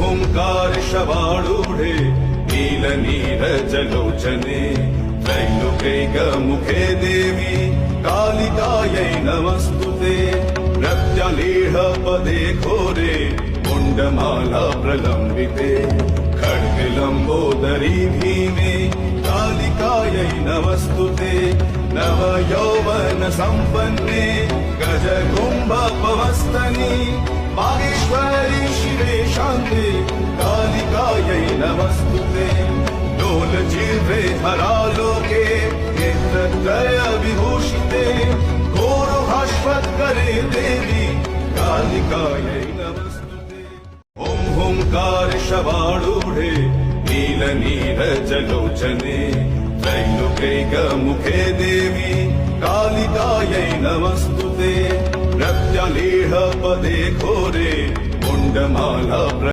हुंकार शवाळूढे नीलनीरजलोचने त्रैलोक्यैकमुखे देवी कालिकायै नमस्तुते प्रत्यलीढपदे घोरे मुण्डमाला प्रलम्बिते खड्गलम्बोदरी भीमे कालिकायै नमस्तुते नवयौवन सम्पन्ने गजकुम्भपवस्तनि माहेश्वरी शिवे शान्ते कालिकायै नमस्तुते डोलजिह्वे हरालोके नेत्रत्रय विभूषिते घोरभाष्वत्करे देवी कालिकायै नमस्तुते ॐ हुंकार शवाळूढे नीलनीरजलोचने त्रैलोक्यैकमुखे देवी कालिकायै नमस्तुते प्रत्यलीढपदे घोरे मुण्डमाला